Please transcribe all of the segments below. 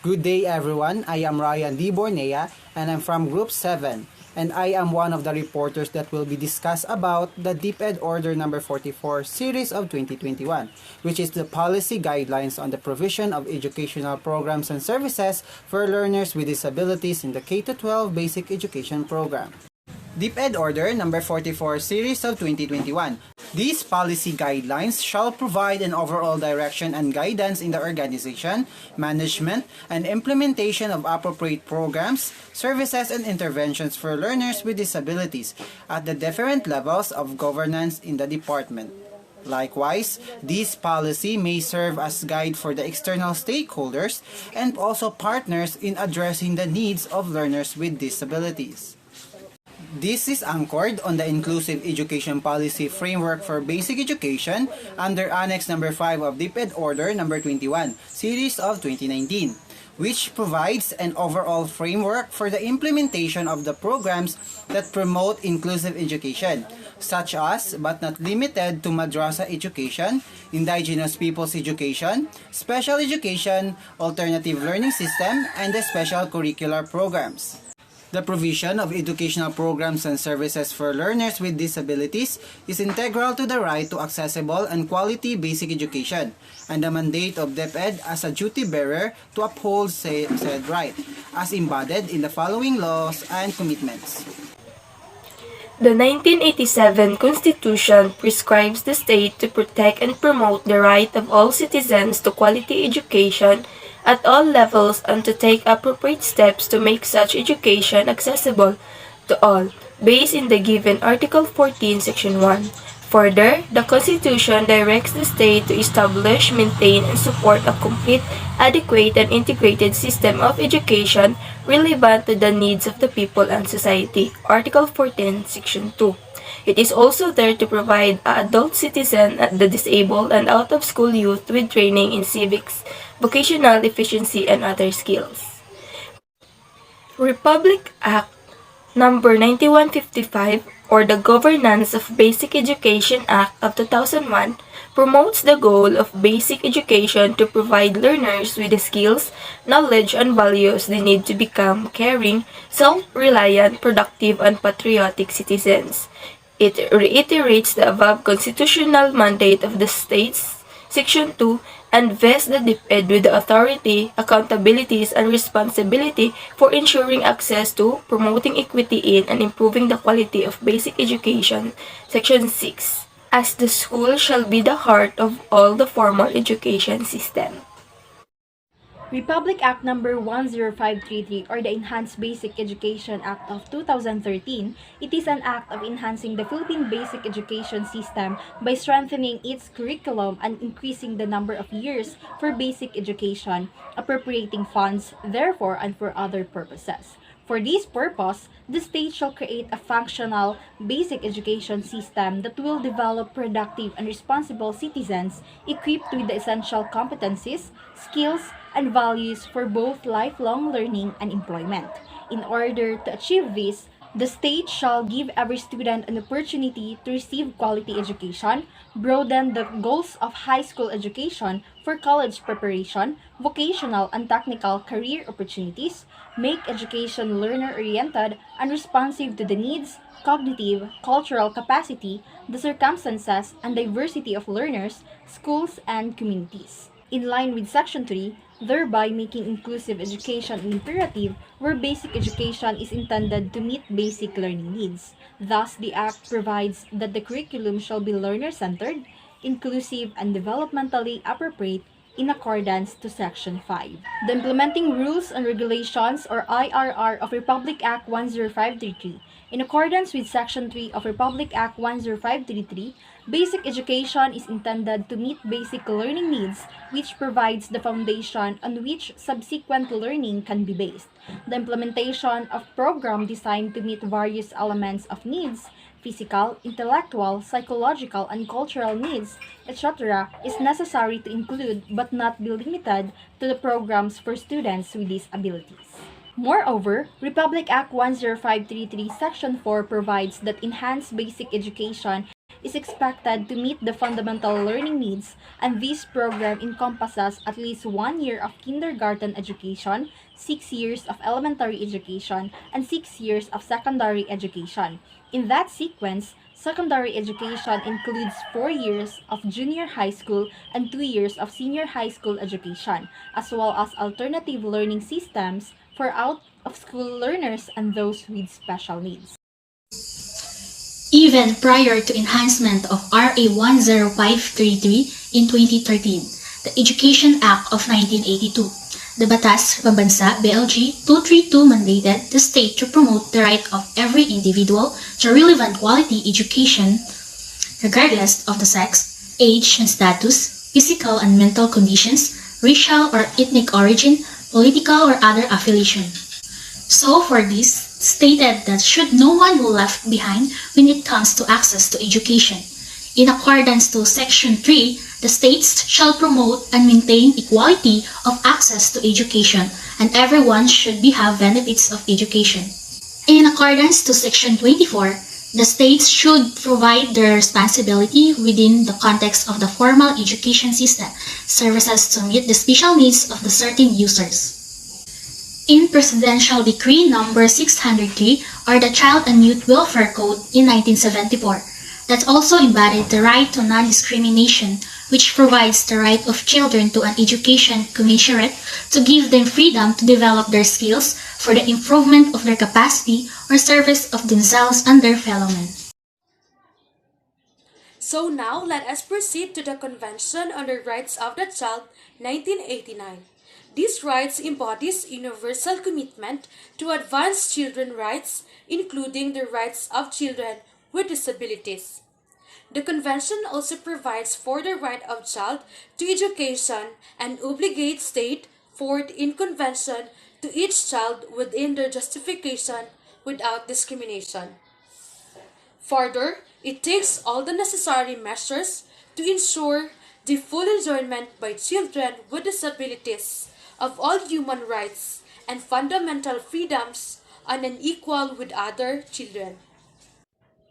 Good day everyone, I am Ryan D. Bornea and I'm from Group 7 and I am one of the reporters that will be discussed about the DepEd Order number 44 series of 2021, which is the policy guidelines on the provision of educational programs and services for learners with disabilities in the K-12 basic education program. DepEd Order number 44 series of 2021. These policy guidelines shall provide an overall direction and guidance in the organization, management, and implementation of appropriate programs, services, and interventions for learners with disabilities at the different levels of governance in the department. Likewise, this policy may serve as guide for the external stakeholders and also partners in addressing the needs of learners with disabilities. This is anchored on the Inclusive Education Policy Framework for Basic Education under Annex number 5 of DepEd Order number 21, Series of 2019, which provides an overall framework for the implementation of the programs that promote inclusive education, such as, but not limited to madrasa education, indigenous peoples education, special education, alternative learning system, and the special curricular programs. The provision of educational programs and services for learners with disabilities is integral to the right to accessible and quality basic education, and the mandate of DepEd as a duty bearer to uphold said right, as embodied in the following laws and commitments. The 1987 Constitution prescribes the state to protect and promote the right of all citizens to quality education at all levels and to take appropriate steps to make such education accessible to all, based in the given Article 14, Section 1. Further, the Constitution directs the state to establish, maintain, and support a complete, adequate, and integrated system of education relevant to the needs of the people and society. Article 14, Section 2. It is also there to provide adult citizen, the disabled, and out-of-school youth with training in civics, vocational efficiency, and other skills. Republic Act Number 9155, or the Governance of Basic Education Act of 2001, promotes the goal of basic education to provide learners with the skills, knowledge, and values they need to become caring, self-reliant, productive, and patriotic citizens. It reiterates the above constitutional mandate of the states, Section 2, and vests the DepEd with the authority, accountabilities, and responsibility for ensuring access to, promoting equity in, and improving the quality of basic education, Section 6, as the school shall be the heart of all the formal education system. Republic Act Number 10533, or the Enhanced Basic Education Act of 2013, it is an act of enhancing the Philippine basic education system by strengthening its curriculum and increasing the number of years for basic education, appropriating funds, therefore, and for other purposes. For this purpose, the state shall create a functional basic education system that will develop productive and responsible citizens equipped with the essential competencies, skills, and values for both lifelong learning and employment. In order to achieve this, the state shall give every student an opportunity to receive quality education, broaden the goals of high school education for college preparation, vocational and technical career opportunities, make education learner-oriented and responsive to the needs, cognitive, cultural capacity, the circumstances, and diversity of learners, schools, and communities. In line with Section 3, thereby making inclusive education an imperative where basic education is intended to meet basic learning needs. Thus, the Act provides that the curriculum shall be learner-centered, inclusive, and developmentally appropriate in accordance to Section 5. The Implementing Rules and Regulations, or IRR, of Republic Act 10533. In accordance with Section 3 of Republic Act 10533, basic education is intended to meet basic learning needs, which provides the foundation on which subsequent learning can be based. The implementation of program designed to meet various elements of needs, physical, intellectual, psychological, and cultural needs, etc., is necessary to include but not be limited to the programs for students with disabilities. Moreover, Republic Act 10533 Section 4 provides that enhanced basic education is expected to meet the fundamental learning needs, and this program encompasses at least 1 year of kindergarten education, 6 years of elementary education, and 6 years of secondary education. In that sequence, secondary education includes 4 years of junior high school and 2 years of senior high school education, as well as alternative learning systems for out-of-school learners and those with special needs. Even prior to enhancement of RA 10533 in 2013, the Education Act of 1982, the Batas Pambansa BLG 232 mandated the state to promote the right of every individual to relevant quality education regardless of the sex, age and status, physical and mental conditions, racial or ethnic origin, political or other affiliation. So for this, stated that should no one be left behind when it comes to access to education. In accordance to Section 3, the states shall promote and maintain equality of access to education, and everyone should have benefits of education. In accordance to Section 24, the states should provide their responsibility within the context of the formal education system services to meet the special needs of the certain users. In Presidential Decree Number 603, or the Child and Youth Welfare Code in 1974, that also embodied the right to non-discrimination, which provides the right of children to an education commensurate to give them freedom to develop their skills for the improvement of their capacity or service of themselves and their fellow men. So now let us proceed to the Convention on the Rights of the Child, 1989. These rights embodies universal commitment to advance children's rights, including the rights of children with disabilities. The Convention also provides for the right of child to education and obligates state forth in Convention to each child within their justification without discrimination. Further, it takes all the necessary measures to ensure the full enjoyment by children with disabilities of all human rights and fundamental freedoms on an equal with other children.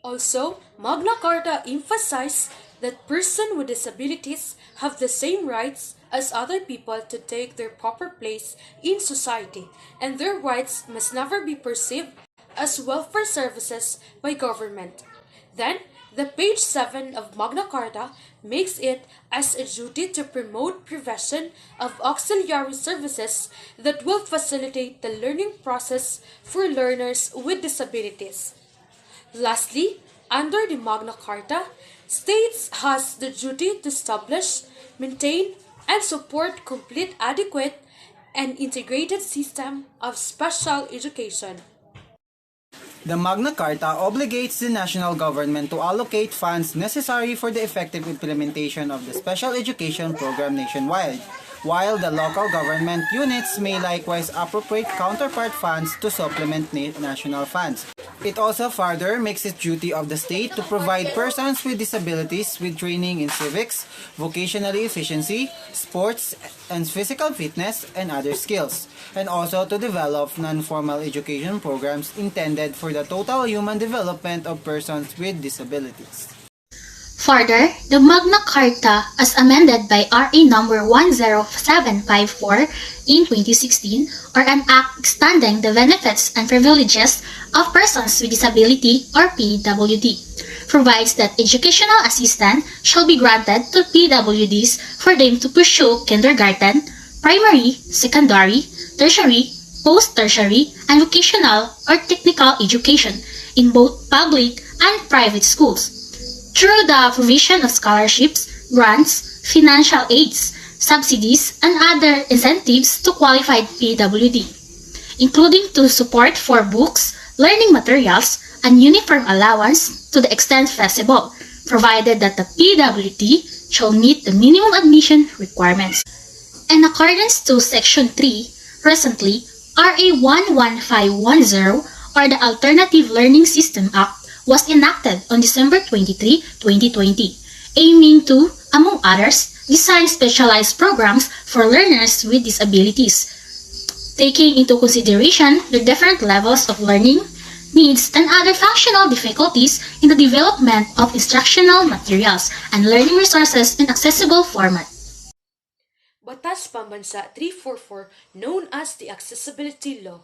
Also, Magna Carta emphasizes that persons with disabilities have the same rights as other people to take their proper place in society, and their rights must never be perceived as welfare services by government. Then, the page 7 of Magna Carta makes it as a duty to promote provision of auxiliary services that will facilitate the learning process for learners with disabilities. Lastly, under the Magna Carta, states has the duty to establish, maintain, and support complete, adequate, and integrated system of special education. The Magna Carta obligates the national government to allocate funds necessary for the effective implementation of the special education program nationwide, while the local government units may likewise appropriate counterpart funds to supplement national funds. It also further makes it duty of the state to provide persons with disabilities with training in civics, vocational efficiency, sports and physical fitness, and other skills, and also to develop non-formal education programs intended for the total human development of persons with disabilities. Further, the Magna Carta, as amended by RA number 10754 in 2016, or an act expanding the benefits and privileges of persons with disability, or PWD, provides that educational assistance shall be granted to PWDs for them to pursue kindergarten, primary, secondary, tertiary, post-tertiary, and vocational or technical education in both public and private schools, through the provision of scholarships, grants, financial aids, subsidies, and other incentives to qualified PWD, including to support for books, learning materials, and uniform allowance to the extent feasible, provided that the PWD shall meet the minimum admission requirements. In accordance to Section 3, recently, RA 11510, or the Alternative Learning System Act, was enacted on December 23, 2020, aiming to, among others, design specialized programs for learners with disabilities, taking into consideration the different levels of learning, needs, and other functional difficulties in the development of instructional materials and learning resources in accessible format. Batas Pambansa 344, known as the Accessibility Law,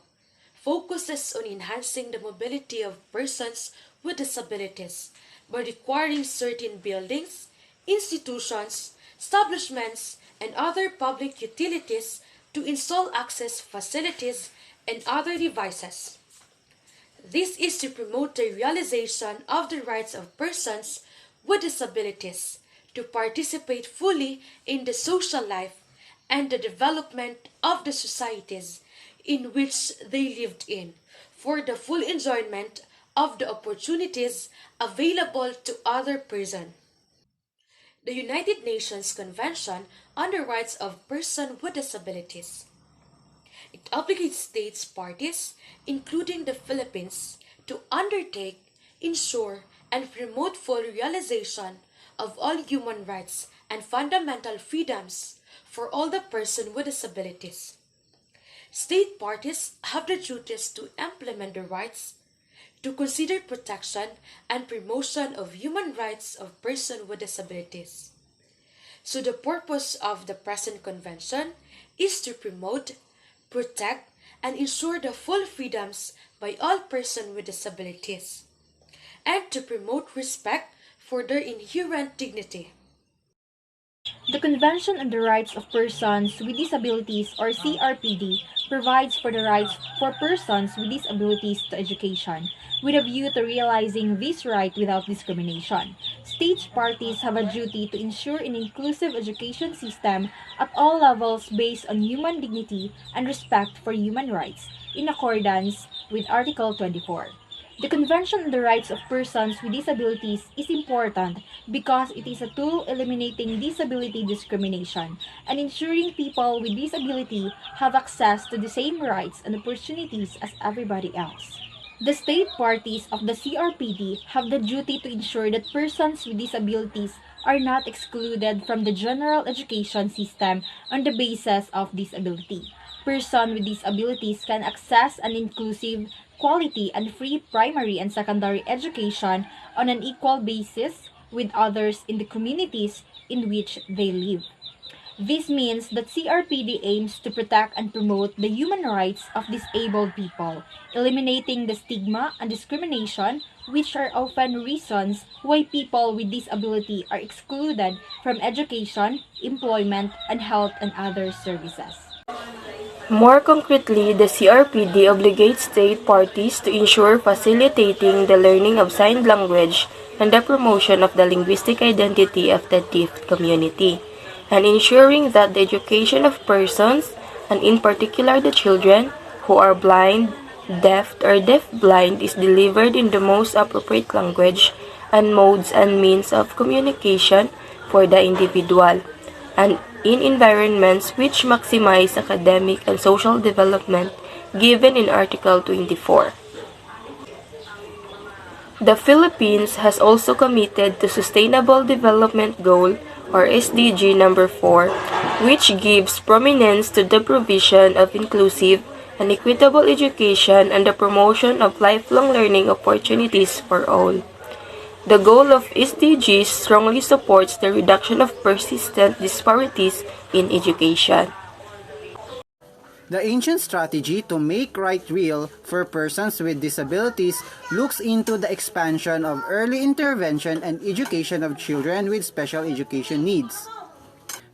focuses on enhancing the mobility of persons with disabilities by requiring certain buildings, institutions, establishments, and other public utilities to install access facilities and other devices. This is to promote the realization of the rights of persons with disabilities to participate fully in the social life and the development of the societies in which they lived in, for the full enjoyment of the opportunities available to other persons. The United Nations Convention on the Rights of Persons with Disabilities. It obligates states parties, including the Philippines, to undertake, ensure, and promote full realization of all human rights and fundamental freedoms for all the persons with disabilities. State parties have the duties to implement the rights, to consider protection and promotion of human rights of persons with disabilities. So the purpose of the present convention is to promote, protect, and ensure the full freedoms by all persons with disabilities, and to promote respect for their inherent dignity. The Convention on the Rights of Persons with Disabilities, or CRPD, provides for the rights for persons with disabilities to education, with a view to realizing this right without discrimination. State parties have a duty to ensure an inclusive education system at all levels based on human dignity and respect for human rights, in accordance with Article 24. The Convention on the Rights of Persons with Disabilities is important because it is a tool eliminating disability discrimination and ensuring people with disability have access to the same rights and opportunities as everybody else. The state parties of the CRPD have the duty to ensure that persons with disabilities are not excluded from the general education system on the basis of disability. Persons with disabilities can access an inclusive, quality, and free primary and secondary education on an equal basis with others in the communities in which they live. This means that CRPD aims to protect and promote the human rights of disabled people, eliminating the stigma and discrimination, which are often reasons why people with disability are excluded from education, employment, and health and other services. More concretely, the CRPD obligates state parties to ensure facilitating the learning of sign language and the promotion of the linguistic identity of the deaf community, and ensuring that the education of persons, and in particular the children, who are blind, deaf, or deaf-blind is delivered in the most appropriate language and modes and means of communication for the individual, and in environments which maximize academic and social development given in Article 24. The Philippines has also committed to Sustainable Development Goal, or SDG number 4, which gives prominence to the provision of inclusive and equitable education and the promotion of lifelong learning opportunities for all. The goal of SDGs strongly supports the reduction of persistent disparities in education. The ancient strategy to make right real for persons with disabilities looks into the expansion of early intervention and education of children with special education needs.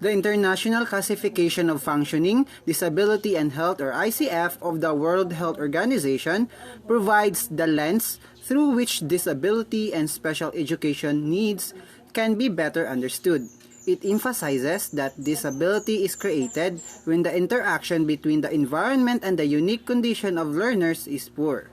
The International Classification of Functioning, Disability and Health, or ICF, of the World Health Organization provides the lens through which disability and special education needs can be better understood. It emphasizes that disability is created when the interaction between the environment and the unique condition of learners is poor.